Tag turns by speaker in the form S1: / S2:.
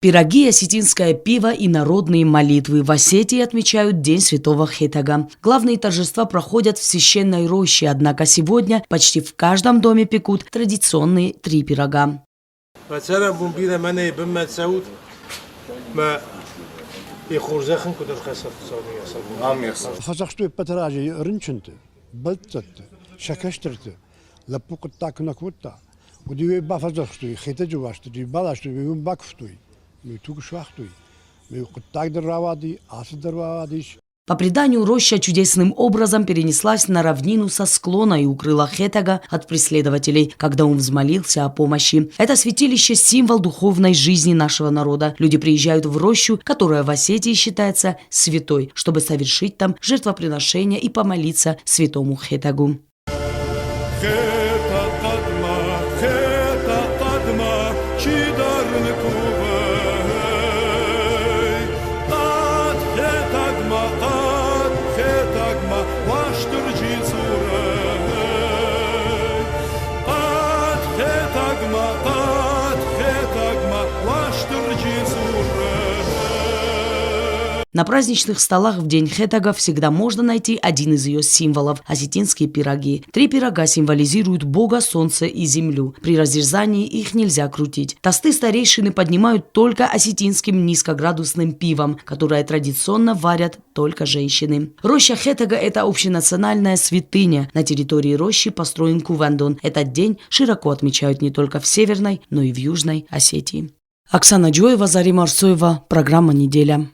S1: Пироги, осетинское пиво и народные молитвы. В Осетии отмечают День Святого Хетага. Главные торжества проходят в священной роще, однако сегодня почти в каждом доме пекут традиционные 3 пирога. По преданию, роща чудесным образом перенеслась на равнину со склона и укрыла Хетага от преследователей, когда он взмолился о помощи. Это святилище – символ духовной жизни нашего народа. Люди приезжают в рощу, которая в Осетии считается святой, чтобы совершить там жертвоприношение и помолиться святому Хетагу. На праздничных столах в день Хетага всегда можно найти один из ее символов – осетинские пироги. 3 пирога символизируют Бога, Солнце и Землю. При разрезании их нельзя крутить. Тосты старейшины поднимают только осетинским низкоградусным пивом, которое традиционно варят только женщины. Роща Хетага – это общенациональная святыня. На территории рощи построен Кувендон. Этот день широко отмечают не только в Северной, но и в Южной Осетии. Оксана Джоева, Зарема Арсоева. Программа «Неделя».